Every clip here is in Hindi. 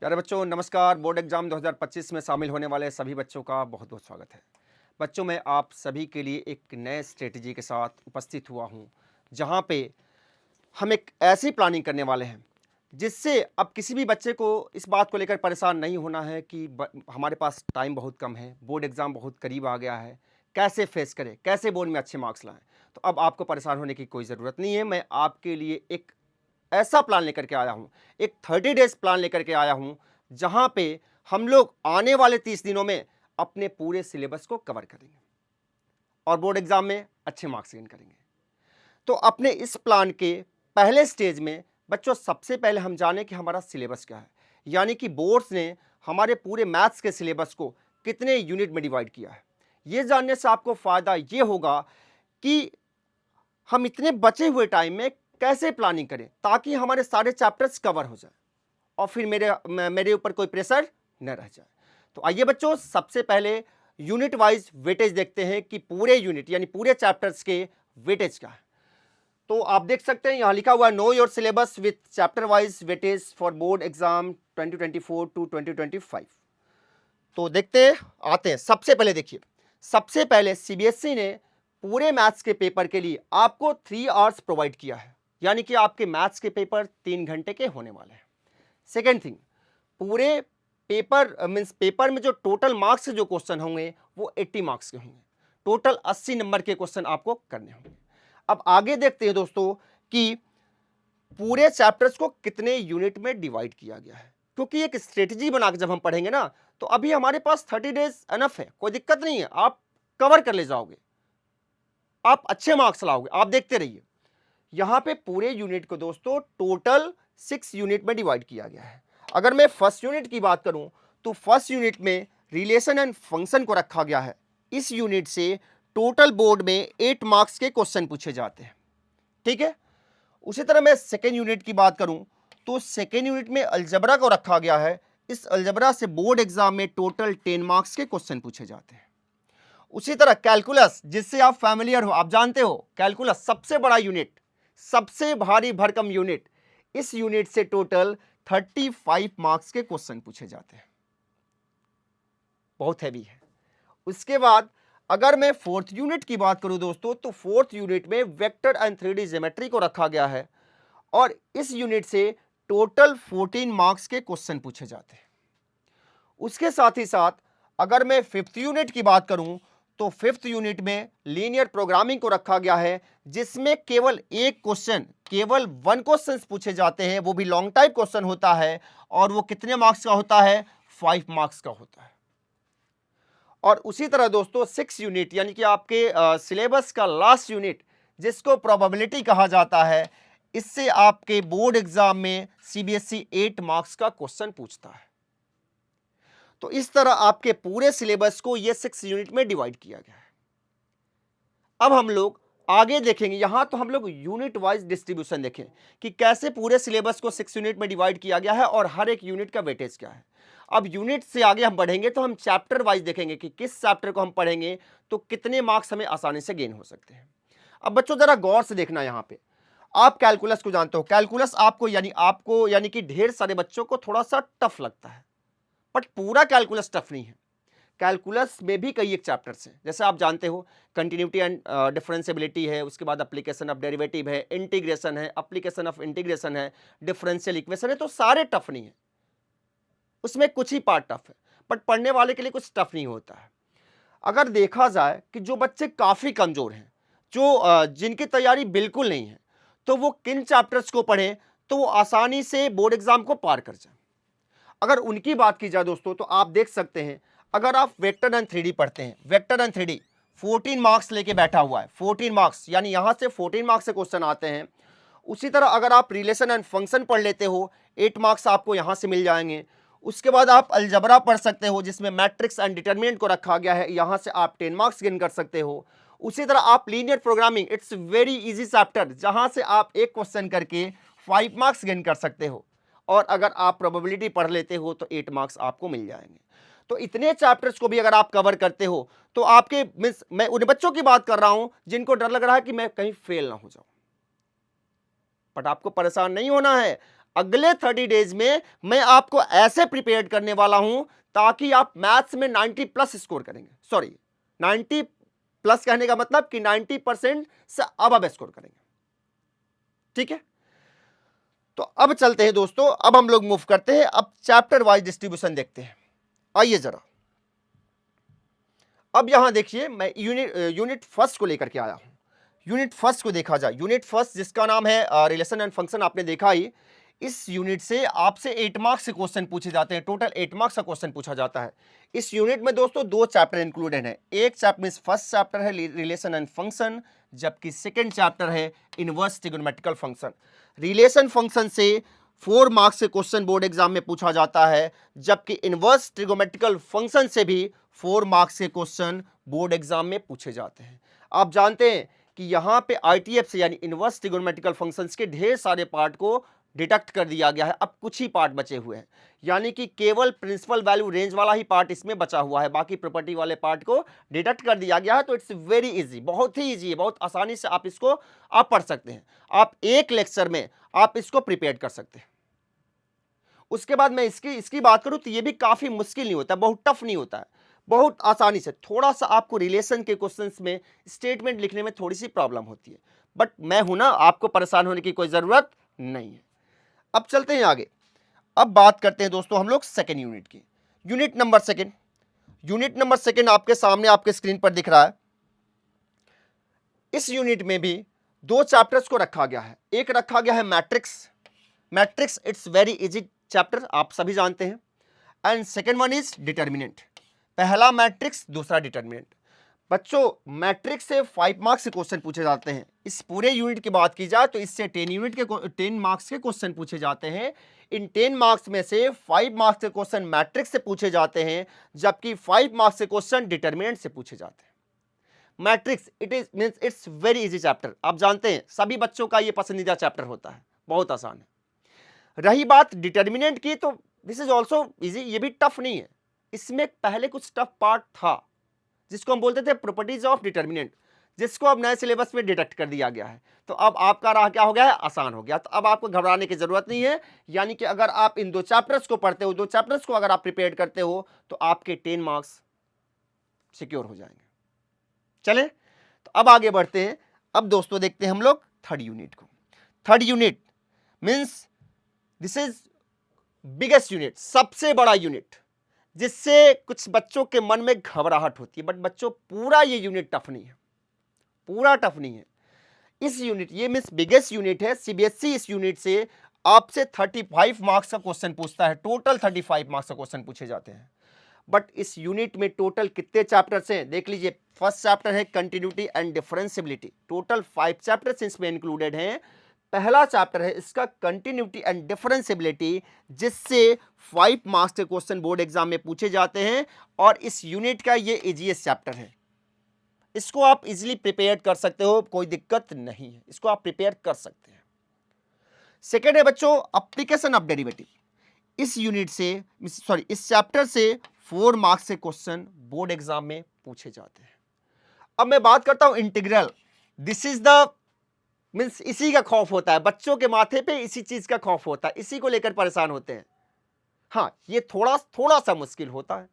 प्यारे बच्चों नमस्कार। बोर्ड एग्जाम 2025 में शामिल होने वाले सभी बच्चों का बहुत बहुत स्वागत है। बच्चों मैं आप सभी के लिए एक नए स्ट्रेटजी के साथ उपस्थित हुआ हूं, जहां पे हम एक ऐसी प्लानिंग करने वाले हैं जिससे अब किसी भी बच्चे को इस बात को लेकर परेशान नहीं होना है कि हमारे पास टाइम बहुत कम है, बोर्ड एग्ज़ाम बहुत करीब आ गया है, कैसे फेस करें, कैसे बोर्ड में अच्छे मार्क्स लाएं। तो अब आपको परेशान होने की कोई ज़रूरत नहीं है। मैं आपके लिए एक ऐसा प्लान लेकर के आया हूँ, एक 30 डेज़ प्लान लेकर के आया हूँ, जहाँ पे हम लोग आने वाले 30 दिनों में अपने पूरे सिलेबस को कवर करेंगे और बोर्ड एग्ज़ाम में अच्छे मार्क्स गेन करेंगे। तो अपने इस प्लान के पहले स्टेज में बच्चों सबसे पहले हम जानें कि हमारा सिलेबस क्या है, यानी कि बोर्ड्स ने हमारे पूरे मैथ्स के सिलेबस को कितने यूनिट में डिवाइड किया है। ये जानने से आपको फ़ायदा ये होगा कि हम इतने बचे हुए टाइम में कैसे प्लानिंग करें ताकि हमारे सारे चैप्टर्स कवर हो जाए और फिर मेरे ऊपर कोई प्रेशर न रह जाए। तो आइए बच्चों सबसे पहले यूनिट वाइज वेटेज देखते हैं कि पूरे यूनिट यानी पूरे चैप्टर्स के वेटेज क्या है। तो आप देख सकते हैं यहाँ लिखा हुआ है know your syllabus with chapter wise weightage for board exam 2024 to 2025। तो देखते हैं, आते हैं। सबसे पहले देखिए, सबसे पहले सीबीएसई ने पूरे मैथ्स के पेपर के लिए आपको 3 आवर्स प्रोवाइड किया है, यानी कि आपके मैथ्स के पेपर 3 घंटे के होने वाले हैं। सेकेंड थिंग, पूरे पेपर मीन्स पेपर में जो टोटल मार्क्स से जो क्वेश्चन होंगे वो 80 मार्क्स के होंगे। टोटल 80 नंबर के क्वेश्चन आपको करने होंगे। अब आगे देखते हैं दोस्तों कि पूरे चैप्टर्स को कितने यूनिट में डिवाइड किया गया है, क्योंकि एक स्ट्रेटजी बना के जब हम पढ़ेंगे ना, तो अभी हमारे पास 30 डेज एनफ है, कोई दिक्कत नहीं है, आप कवर कर ले जाओगे, आप अच्छे मार्क्स लाओगे। आप देखते रहिए, यहां पे पूरे यूनिट को दोस्तों टोटल 6 यूनिट में डिवाइड किया गया है। अगर मैं फर्स्ट यूनिट की बात करूं तो फर्स्ट यूनिट में रिलेशन एंड फंक्शन को रखा गया है। इस यूनिट से टोटल बोर्ड में 8 मार्क्स के क्वेश्चन पूछे जाते हैं, ठीक है। उसी तरह मैं सेकेंड यूनिट की बात करूं तो सेकेंड यूनिट में अलजबरा को रखा गया है। इस अलजबरा से बोर्ड एग्जाम में टोटल 10 मार्क्स के क्वेश्चन पूछे जाते हैं। उसी तरह कैलकुलस, जिससे आप फैमिलियर हो, आप जानते हो कैलकुलस सबसे बड़ा यूनिट, सबसे भारी भरकम यूनिट, इस यूनिट से टोटल 35 मार्क्स के क्वेश्चन पूछे जाते हैं, बहुत हैवी है। उसके बाद अगर मैं फोर्थ यूनिट की बात करूं दोस्तों तो फोर्थ यूनिट में वेक्टर एंड 3D ज्योमेट्री को रखा गया है और इस यूनिट से टोटल 14 मार्क्स के क्वेश्चन पूछे जाते हैं। उसके साथ ही साथ अगर मैं फिफ्थ यूनिट की बात करूं तो फिफ्थ यूनिट में लीनियर प्रोग्रामिंग को रखा गया है, जिसमें केवल एक क्वेश्चन, केवल 1 क्वेश्चन पूछे जाते हैं, वो भी लॉन्ग टाइप क्वेश्चन होता है और वो कितने मार्क्स का होता है, 5 मार्क्स का होता है। और उसी तरह दोस्तों 6 यूनिट यानी कि आपके सिलेबस का लास्ट यूनिट, जिसको प्रोबेबिलिटी कहा जाता है, इससे आपके बोर्ड एग्जाम में सीबीएसई 8 मार्क्स का क्वेश्चन पूछता है। तो इस तरह आपके पूरे सिलेबस को ये 6 यूनिट में डिवाइड किया गया है। अब हम लोग आगे देखेंगे, यहां तो हम लोग यूनिट वाइज डिस्ट्रीब्यूशन देखें कि कैसे पूरे सिलेबस को 6 यूनिट में डिवाइड किया गया है और हर एक यूनिट का वेटेज क्या है। अब यूनिट से आगे हम बढ़ेंगे तो हम चैप्टर वाइज देखेंगे कि किस चैप्टर को हम पढ़ेंगे तो कितने मार्क्स हमें आसानी से गेन हो सकते हैं। अब बच्चों जरा गौर से देखना, यहां पे आप कैलकुलस को जानते हो। कैलकुलस आपको यानी कि ढेर सारे बच्चों को थोड़ा सा टफ लगता है, बट पूरा कैलकुलस टफ नहीं है। कैलकुलस में भी कई एक चैप्टर्स हैं, जैसे आप जानते हो कंटिन्यूटी एंड डिफरेंशियबिलिटी है, उसके बाद एप्लीकेशन ऑफ डेरिवेटिव है, इंटीग्रेशन है, एप्लीकेशन ऑफ इंटीग्रेशन है, डिफरेंशियल इक्वेशन है। तो सारे टफ नहीं है, उसमें कुछ ही पार्ट टफ है, बट पढ़ने वाले के लिए कुछ टफ नहीं होता है। अगर देखा जाए कि जो बच्चे काफ़ी कमज़ोर हैं, जो जिनकी तैयारी बिल्कुल नहीं है, तो वो किन चैप्टर्स को पढ़ें तो वो आसानी से बोर्ड एग्जाम को पार कर जाए। अगर उनकी बात की जाए दोस्तों तो आप देख सकते हैं, अगर आप वेक्टर एंड 3D पढ़ते हैं, वेक्टर एंड 3D 14 मार्क्स लेके बैठा हुआ है, 14 मार्क्स यानी यहां से 14 मार्क्स से क्वेश्चन आते हैं। उसी तरह अगर आप रिलेशन एंड फंक्शन पढ़ लेते हो, 8 मार्क्स आपको यहां से मिल जाएंगे। उसके बाद आप अलजबरा पढ़ सकते हो, जिसमें मैट्रिक्स एंड डिटरमिनेंट को रखा गया है, यहां से आप 10 मार्क्स गेन कर सकते हो। उसी तरह आप linear programming, it's very easy chapter, जहां से आप एक क्वेश्चन करके 5 मार्क्स गेन कर सकते हो और अगर आप प्रोबेबिलिटी पढ़ लेते हो तो 8 मार्क्स आपको मिल जाएंगे। तो इतने चैप्टर्स को भी अगर आप कवर करते हो तो आपके मीन्स, मैं उन बच्चों की बात कर रहा हूं जिनको डर लग रहा है कि मैं कहीं फेल ना हो जाऊं, बट आपको परेशान नहीं होना है। अगले 30 डेज में मैं आपको ऐसे प्रिपेयर करने वाला हूं ताकि आप मैथ्स में 90 प्लस स्कोर करेंगे। सॉरी, 90 प्लस कहने का मतलब कि 90% से अब स्कोर करेंगे। ठीक है, तो अब चलते हैं दोस्तों, अब हम लोग मूव करते हैं, अब चैप्टर वाइज डिस्ट्रीब्यूशन देखते हैं। आइए जरा, अब यहां देखिए मैं यूनिट फर्स्ट को लेकर के आया हूं। यूनिट फर्स्ट को देखा जाए, यूनिट फर्स्ट जिसका नाम है रिलेशन एंड फंक्शन, आपने देखा ही। इस यूनिट से आपसे 8 मार्क्स के क्वेश्चन पूछे जाते हैं, टोटल 8 मार्क्स का क्वेश्चन पूछा जाता है। इस यूनिट में दोस्तों 2 चैप्टर इंक्लूडेड है। एक चैप्टर मींस फर्स्ट चैप्टर है रिलेशन एंड फंक्शन, जबकि सेकंड चैप्टर है inverse trigonometrical function. Relation function से 4 मार्क्स के क्वेश्चन बोर्ड एग्जाम में पूछा जाता है, जबकि इनवर्स ट्रिगोनोमेट्रिकल फंक्शन से भी 4 मार्क्स के क्वेश्चन बोर्ड एग्जाम में पूछे जाते हैं। आप जानते हैं कि यहां पे आईटीएफ से यानी इनवर्स ट्रिगोनोमेट्रिकल फंक्शंस के ढेर सारे पार्ट को डिडक्ट कर दिया गया है। अब कुछ ही पार्ट बचे हुए हैं, यानी कि केवल प्रिंसिपल वैल्यू रेंज वाला ही पार्ट इसमें बचा हुआ है, बाकी प्रॉपर्टी वाले पार्ट को डिडक्ट कर दिया गया है। तो इट्स वेरी इजी, बहुत ही इजी है, बहुत आसानी से आप इसको आप पढ़ सकते हैं। आप एक लेक्चर में आप इसको प्रिपेयर कर सकते हैं। उसके बाद मैं इसकी बात करूं तो ये भी काफी मुश्किल नहीं होता, बहुत टफ नहीं होता है, बहुत आसानी से। थोड़ा सा आपको रिलेशन के क्वेश्चंस में स्टेटमेंट लिखने में थोड़ी सी प्रॉब्लम होती है, बट मैं हूं ना, आपको परेशान होने की कोई जरूरत नहीं है। अब चलते हैं आगे, अब बात करते हैं दोस्तों हम लोग सेकेंड यूनिट की। यूनिट नंबर सेकेंड आपके सामने आपके स्क्रीन पर दिख रहा है। इस यूनिट में भी 2 चैप्टर्स को रखा गया है। एक रखा गया है matrix, it's very easy chapter, आप सभी जानते हैं। And second one is determinant, पहला मैट्रिक्स दूसरा डिटर्मिनेंट। बच्चों मैट्रिक्स से 5 मार्क्स के क्वेश्चन पूछे जाते हैं। इस पूरे यूनिट की बात की जाए तो इससे 10 मार्क्स के क्वेश्चन पूछे जाते हैं। इन 10 मार्क्स में से 5 मार्क्स के क्वेश्चन मैट्रिक्स से पूछे जाते हैं, जबकि 5 मार्क्स के क्वेश्चन डिटर्मिनेंट से पूछे जाते हैं। Matrix it's very easy chapter, आप जानते हैं सभी बच्चों का ये पसंदीदा चैप्टर होता है, बहुत आसान है। रही बात डिटर्मिनेंट की, तो दिस इज ऑल्सो इजी, ये भी टफ नहीं है। इसमें पहले कुछ टफ पार्ट था जिसको हम बोलते थे प्रॉपर्टीज ऑफ डिटर्मिनेंट, जिसको अब नए सिलेबस में डिडक्ट कर दिया गया है। तो अब आपका राह क्या हो गया है, आसान हो गया। तो अब आपको घबराने की जरूरत नहीं है, यानी कि अगर आप इन 2 चैप्टर्स को पढ़ते हो, 2 चैप्टर्स को अगर आप प्रिपेयर करते हो, तो आपके 10 मार्क्स सिक्योर हो जाएंगे। चले, तो अब आगे बढ़ते हैं। अब दोस्तों देखते हैं हम लोग थर्ड यूनिट को। Third unit means this is biggest unit, सबसे बड़ा यूनिट, जिससे कुछ बच्चों के मन में घबराहट होती है। बट बच्चों पूरा ये यूनिट टफ नहीं है, पूरा टफ नहीं है। इस यूनिट, ये मींस बिगेस्ट यूनिट है। सीबीएसई इस यूनिट से आपसे 35 मार्क्स का क्वेश्चन पूछता है, टोटल 35 मार्क्स का क्वेश्चन पूछे जाते हैं। बट इस यूनिट में टोटल कितने चैप्टर्स हैं देख लीजिए। फर्स्ट चैप्टर है continuity and differentiability, total 5 chapters इसमें इंक्लूडेड हैं। पहला चैप्टर है इसका कंटिन्यूटी एंड डिफरेंशियबिलिटी, जिससे 5 मार्क्स के क्वेश्चन बोर्ड एग्जाम में पूछे जाते हैं, और इस यूनिट का ये इजीएस्ट चैप्टर है। इसको आप इजीली प्रिपेयर कर सकते हो, कोई दिक्कत नहीं है, इसको आप प्रिपेयर कर सकते हैं। सेकेंड है बच्चों एप्लीकेशन ऑफ डेरिवेटिव। इस यूनिट से इस चैप्टर से 4 मार्क्स के क्वेश्चन बोर्ड एग्जाम में पूछे जाते हैं। अब मैं बात करता हूं integral. This is the means इसी का खौफ होता है बच्चों के माथे पे, इसी चीज का खौफ होता है, इसी को लेकर परेशान होते हैं। हाँ, ये थोड़ा सा मुश्किल होता है,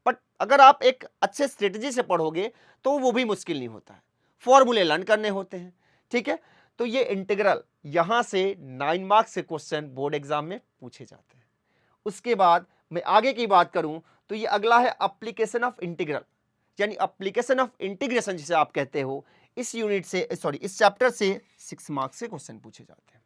बट अगर आप एक अच्छे स्ट्रेटजी से पढ़ोगे तो वो भी मुश्किल नहीं होता है। फॉर्मूले लर्न करने होते हैं, ठीक है। तो ये इंटीग्रल, यहां से 9 मार्क्स के क्वेश्चन बोर्ड एग्जाम में पूछे जाते हैं। उसके बाद मैं आगे की बात करूं तो ये अगला है एप्लीकेशन ऑफ इंटीग्रल, यानी एप्लीकेशन ऑफ इंटीग्रेशन जिसे आप कहते हो। इस यूनिट से इस चैप्टर से 6 मार्क्स के क्वेश्चन पूछे जाते हैं।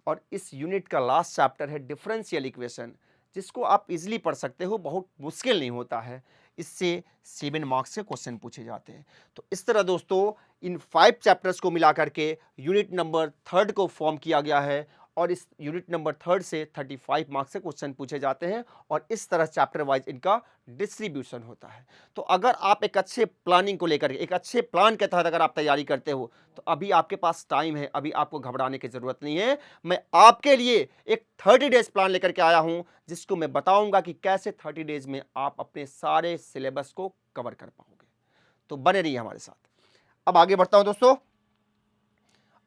और इस यूनिट का लास्ट चैप्टर है डिफरेंशियल इक्वेशन, जिसको आप इजीली पढ़ सकते हो, बहुत मुश्किल नहीं होता है। इससे 7 मार्क्स के क्वेश्चन पूछे जाते हैं। तो इस तरह दोस्तों इन 5 चैप्टर्स को मिला करके यूनिट नंबर 3 को फॉर्म किया गया है, और इस यूनिट नंबर 3 से 35 मार्क्स से क्वेश्चन पूछे जाते हैं, और इस तरह चैप्टर वाइज इनका डिस्ट्रीब्यूशन होता है। तो अगर आप एक अच्छे प्लानिंग को लेकर, एक अच्छे प्लान के तहत अगर आप तैयारी करते हो, तो अभी आपके पास टाइम है, अभी आपको घबराने की जरूरत नहीं है। मैं आपके लिए एक 30 डेज प्लान लेकर के आया हूं, जिसको मैं बताऊंगा कि कैसे 30 डेज में आप अपने सारे सिलेबस को कवर कर पाओगे। तो बने रहिए हमारे साथ। अब आगे बढ़ता हूं दोस्तों।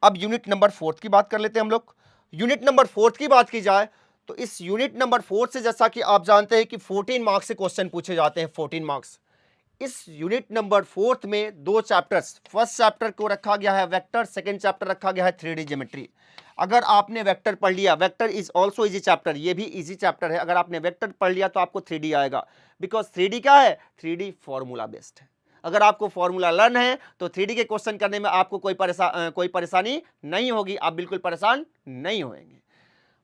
अब यूनिट नंबर 4 की बात कर लेते हैं हम लोग। यूनिट नंबर 4 की बात की जाए तो इस यूनिट नंबर 4 से जैसा कि आप जानते हैं कि 14 मार्क्स से क्वेश्चन पूछे जाते हैं, 14 मार्क्स। इस यूनिट नंबर 4 में 2 चैप्टर्स, फर्स्ट चैप्टर को रखा गया है वेक्टर, सेकंड चैप्टर रखा गया है 3D ज्योमेट्री। अगर आपने वेक्टर पढ़ लिया, vector is also easy chapter, ये भी इजी चैप्टर है। अगर आपने वेक्टर पढ़ लिया तो आपको 3D आएगा, बिकॉज 3D क्या है, 3D फॉर्मूला बेस्ड है। अगर आपको फॉर्मूला लर्न है तो 3D के क्वेश्चन करने में आपको कोई परेशानी नहीं होगी, आप बिल्कुल परेशान नहीं होंगे।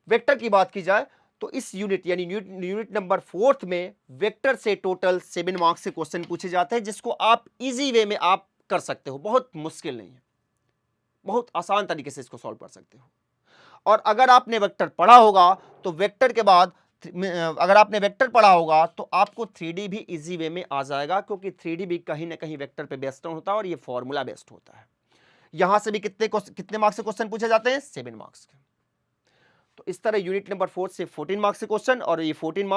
वेक्टर की बात की जाए तो इस यूनिट यानी यूनिट नंबर 4 में वेक्टर से टोटल 7 मार्क्स से क्वेश्चन पूछे जाते हैं, जिसको आप इजी वे में आप कर सकते हो, बहुत मुश्किल नहीं है, बहुत आसान तरीके से इसको सॉल्व कर सकते हो। और अगर आपने वेक्टर पढ़ा होगा तो वेक्टर के बाद अगर आपने वेक्टर पढ़ा होगा तो आपको 3D भी इजी वे में आ जाएगा, क्योंकि 3D भी कहीं ना कहीं वेक्टर पे बेस्ड होता है और ये फॉर्मूला बेस्ड होता है। यहां से भी कितने मार्क्स से क्वेश्चन पूछे जाते हैं, 7 मार्क्स के। तो इस तरह यूनिट नंबर 4 से 14 मार्क्स से क्वेश्चन, और ये 14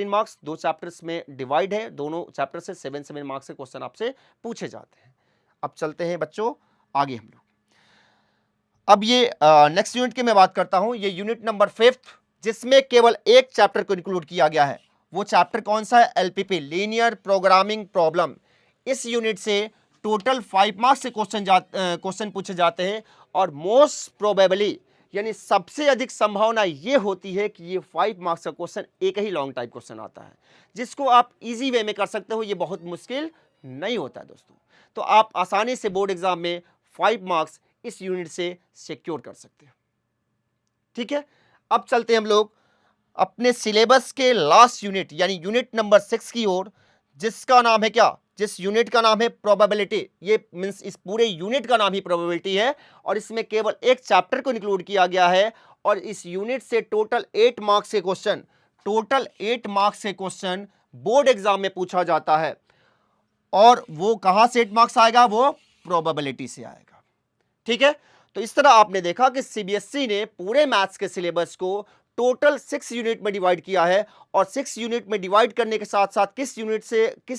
मार्क्स 2 चैप्टर्स में डिवाइड है, दोनों चैप्टर से 7 मार्क्स से क्वेश्चन आपसे पूछे जाते हैं। अब चलते हैं बच्चों आगे हम लोग। अब ये नेक्स्ट यूनिट की मैं बात करता हूं, ये यूनिट नंबर 5 जिसमें केवल एक चैप्टर को इंक्लूड किया गया है। वो चैप्टर कौन सा है, LPP, लीनियर प्रोग्रामिंग प्रॉब्लम। इस यूनिट से टोटल 5 मार्क्स से क्वेश्चन पूछे जाते हैं, और मोस्ट प्रोबेबली यानी सबसे अधिक संभावना ये होती है कि ये 5 मार्क्स का क्वेश्चन एक ही लॉन्ग टाइप क्वेश्चन आता है, जिसको आप इजी वे में कर सकते हो, ये बहुत मुश्किल नहीं होता है दोस्तों। तो आप आसानी से बोर्ड एग्जाम में 5 मार्क्स इस यूनिट से सिक्योर कर सकते हो। ठीक है, अब चलते हैं हम लोग अपने सिलेबस के लास्ट यूनिट यानी यूनिट नंबर 6 की ओर, जिसका नाम है क्या, जिस यूनिट का नाम है प्रोबेबिलिटी। ये मींस इस पूरे यूनिट का नाम ही प्रोबेबिलिटी है, और इसमें केवल एक चैप्टर को इंक्लूड किया गया है, और इस यूनिट से टोटल 8 मार्क्स के क्वेश्चन, टोटल 8 मार्क्स के क्वेश्चन बोर्ड एग्जाम में पूछा जाता है। और वो कहां से 8 मार्क्स आएगा, वो प्रोबेबिलिटी से आएगा। ठीक है, तो इस तरह आपने देखा कि सीबीएसई ने पूरे मैथ्स के सिलेबस को टोटल 6 यूनिट में डिवाइड किया है, और 6 यूनिट में डिवाइड करने के साथ साथ किस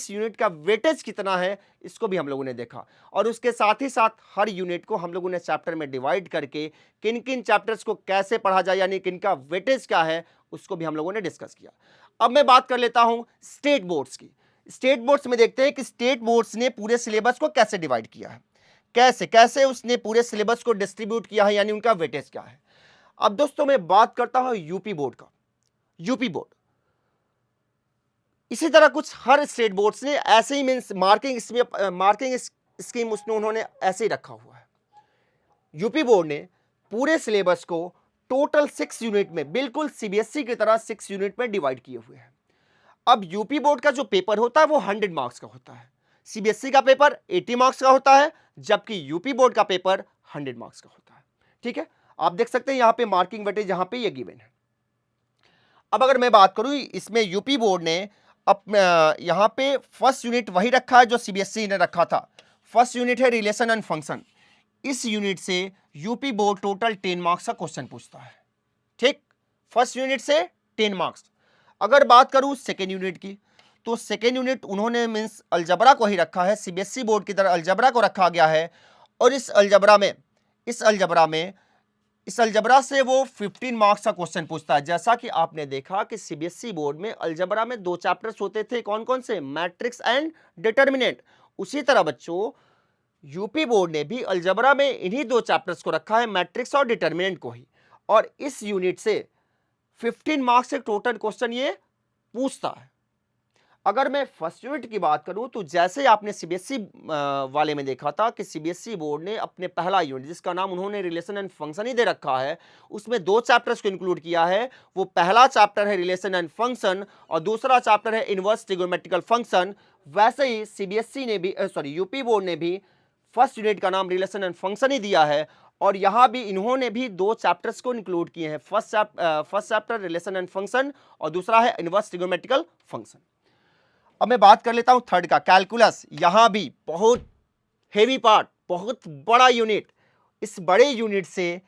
यूनिट का वेटेज कितना है इसको भी हम लोगों ने देखा, और उसके साथ ही साथ हर यूनिट को हम लोगों ने चैप्टर में डिवाइड करके किन किन चैप्टर्स को कैसे पढ़ा जाए यानी किन का वेटेज क्या है उसको भी हम लोगों ने डिस्कस किया। अब मैं बात कर लेता हूं स्टेट बोर्ड्स की। स्टेट बोर्ड्स में देखते हैं कि स्टेट बोर्ड्स ने पूरे सिलेबस को कैसे डिवाइड किया है, कैसे उसने पूरे सिलेबस को डिस्ट्रीब्यूट किया है, यानी उनका वेटेज क्या है। अब दोस्तों मैं बात करता हूं यूपी बोर्ड का। यूपी बोर्ड इसी तरह कुछ हर स्टेट बोर्ड्स ने ऐसे ही मींस मार्किंग स्कीम उसने उन्होंने ऐसे ही रखा हुआ है। यूपी बोर्ड ने पूरे सिलेबस को टोटल 6 यूनिट में बिल्कुल सीबीएसई की तरह 6 यूनिट में डिवाइड किए हुए हैं। अब यूपी बोर्ड का जो पेपर होता है वो 100 मार्क्स का होता है, सीबीएसई का पेपर 80 मार्क्स का होता है, जबकि यूपी बोर्ड का पेपर 100 मार्क्स का होता है। ठीक है, आप देख सकते हैं यहां पे मार्किंग वेटेज यहां पे ये गिवन है। अब अगर मैं बात करूं इसमें यूपी बोर्ड ने यहां पे फर्स्ट यूनिट वही रखा है जो सीबीएसई ने रखा था। फर्स्ट यूनिट है रिलेशन एंड फंक्शन। इस यूनिट से यूपी बोर्ड टोटल 10 मार्क्स का क्वेश्चन पूछता है। ठीक, फर्स्ट यूनिट से 10 मार्क्स। अगर बात करूं सेकेंड यूनिट की, तो सेकेंड यूनिट उन्होंने मींस अलजबरा को ही रखा है, सीबीएसई बोर्ड की तरह अलजबरा को रखा गया है, और इस अलजबरा से वो 15 मार्क्स का क्वेश्चन पूछता है। जैसा कि आपने देखा कि सीबीएसई बोर्ड में अलजबरा में 2 चैप्टर्स होते थे, कौन कौन से, मैट्रिक्स एंड डिटर्मिनेंट। उसी तरह बच्चों यूपी बोर्ड ने भी अलजबरा में इन्हीं 2 चैप्टर्स को रखा है, मैट्रिक्स और डिटर्मिनेंट को ही, और इस यूनिट से 15 मार्क्स से टोटल क्वेश्चन ये पूछता है। अगर मैं फर्स्ट यूनिट की बात करूं तो जैसे आपने सीबीएसई वाले में देखा था कि सीबीएसई बोर्ड ने अपने पहला यूनिट जिसका नाम उन्होंने रिलेशन एंड फंक्शन ही दे रखा है, उसमें 2 चैप्टर्स को इंक्लूड किया है। वो पहला चैप्टर है रिलेशन एंड फंक्शन और दूसरा चैप्टर है इनवर्स ट्रिगोनोमेट्रिकल फंक्शन। वैसे ही सीबीएसई ने भी यूपी बोर्ड ने भी फर्स्ट यूनिट का नाम रिलेशन एंड फंक्शन ही दिया है, और यहां भी इन्होंने भी 2 चैप्टर्स को इंक्लूड किए हैं। First chapter relation and function और दूसरा है इनवर्स ट्रिगोनोमेट्रिकल फंक्शन। अब मैं बात कर लेता हूं थर्ड का, कैलकुलस। यहां भी बहुत हेवी पार्ट, बहुत बड़ा यूनिट। इस बड़े यूनिट से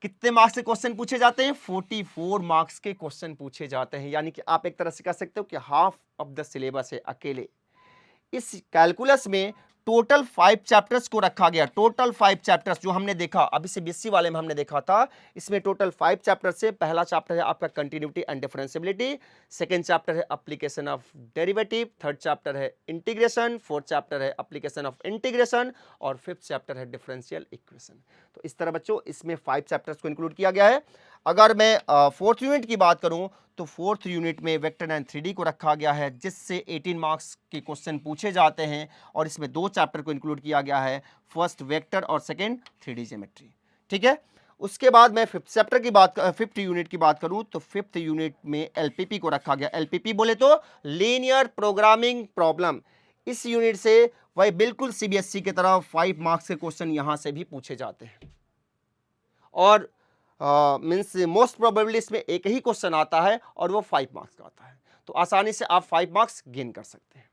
कितने मार्क्स के क्वेश्चन पूछे जाते हैं, 44 मार्क्स के क्वेश्चन पूछे जाते हैं, यानी कि आप एक तरह से कह सकते हो कि हाफ ऑफ द सिलेबस है अकेले। इस कैलकुलस में टोटल 5 चैप्टर्स को रखा गया, टोटल 5 चैप्टर्स जो हमने देखा अभी सीबीएसई वाले में हमने देखा था, इसमें टोटल 5 चैप्टर से पहला चैप्टर है आपका continuity and differentiability, second chapter है application of derivative, third chapter है इंटीग्रेशन, फोर्थ चैप्टर है एप्लीकेशन ऑफ इंटीग्रेशन और फिफ्थ चैप्टर है डिफरेंशियल इक्वेशन। तो इस तरह बच्चों इसमें 5 चैप्टर्स को इंक्लूड किया गया है। अगर मैं फोर्थ यूनिट की बात करूं तो फोर्थ यूनिट में वेक्टर एंड 3D को रखा गया है, जिससे 18 मार्क्स के क्वेश्चन पूछे जाते हैं और इसमें 2 चैप्टर को इंक्लूड किया गया है, फर्स्ट वेक्टर और सेकंड 3D ज्योमेट्री। ठीक है, उसके बाद मैं फिफ्थ यूनिट की बात करूं तो फिफ्थ यूनिट में एलपीपी को रखा गया। एलपीपी बोले तो लीनियर प्रोग्रामिंग प्रॉब्लम। इस यूनिट से वही बिल्कुल सीबीएसई की तरह 5 मार्क्स के क्वेश्चन यहां से भी पूछे जाते हैं और मीन्स मोस्ट प्रोबेबली इसमें एक ही क्वेश्चन आता है और वो 5 मार्क्स का आता है, तो आसानी से आप 5 मार्क्स गेन कर सकते हैं।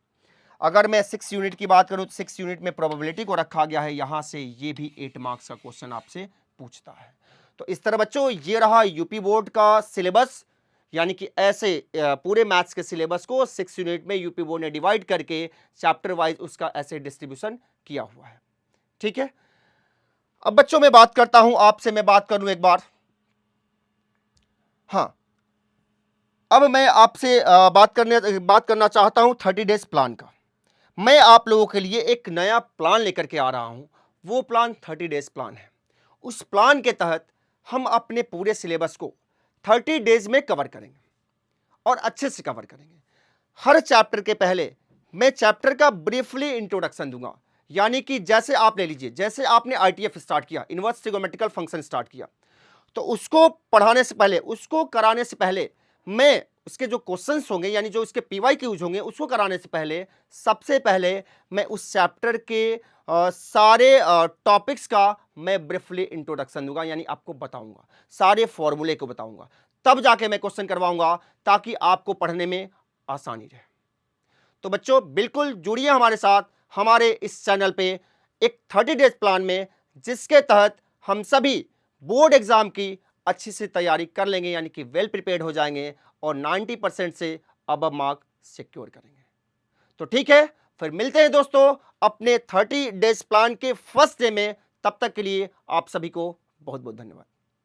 अगर मैं 6 यूनिट की बात करूं तो 6 यूनिट में प्रोबेबिलिटी को रखा गया है, यहां से ये भी 8 मार्क्स का क्वेश्चन आपसे पूछता है। तो इस तरह बच्चों ये रहा यूपी बोर्ड का सिलेबस, यानी कि ऐसे पूरे मैथ्स के सिलेबस को 6 यूनिट में यूपी बोर्ड ने डिवाइड करके चैप्टर वाइज उसका ऐसे डिस्ट्रीब्यूशन किया हुआ है। ठीक है, अब बच्चों मैं बात करता हूं आपसे, मैं बात कर लूं एक बार। हाँ, अब मैं आपसे बात करना चाहता हूं 30 डेज प्लान का। मैं आप लोगों के लिए एक नया प्लान लेकर के आ रहा हूं, वो प्लान 30 डेज प्लान है। उस प्लान के तहत हम अपने पूरे सिलेबस को 30 डेज में कवर करेंगे और अच्छे से कवर करेंगे। हर चैप्टर के पहले मैं चैप्टर का ब्रीफली इंट्रोडक्शन दूंगा, यानी कि जैसे आप ले लीजिए, जैसे आपने आईटीएफ स्टार्ट किया, इनवर्स ट्रिगोनोमेट्रिकल फंक्शन स्टार्ट किया, तो उसको पढ़ाने से पहले, उसको कराने से पहले मैं उसके जो क्वेश्चंस होंगे यानी जो इसके पीवाई क्यूज होंगे उसको कराने से पहले सबसे पहले मैं उस चैप्टर के सारे टॉपिक्स का मैं ब्रीफली इंट्रोडक्शन दूंगा, यानी आपको बताऊंगा, सारे फॉर्मूले को बताऊंगा, तब जाके मैं क्वेश्चन करवाऊंगा ताकि आपको पढ़ने में आसानी रहे। तो बच्चों बिल्कुल जुड़िए हमारे साथ, हमारे इस चैनल पे एक 30 डेज प्लान में, जिसके तहत हम सभी बोर्ड एग्जाम की अच्छी से तैयारी कर लेंगे, यानी कि वेल प्रिपेयर्ड हो जाएंगे और 90% से अब मार्क सिक्योर करेंगे। तो ठीक है, फिर मिलते हैं दोस्तों अपने 30 डेज प्लान के फर्स्ट डे में। तब तक के लिए आप सभी को बहुत बहुत धन्यवाद।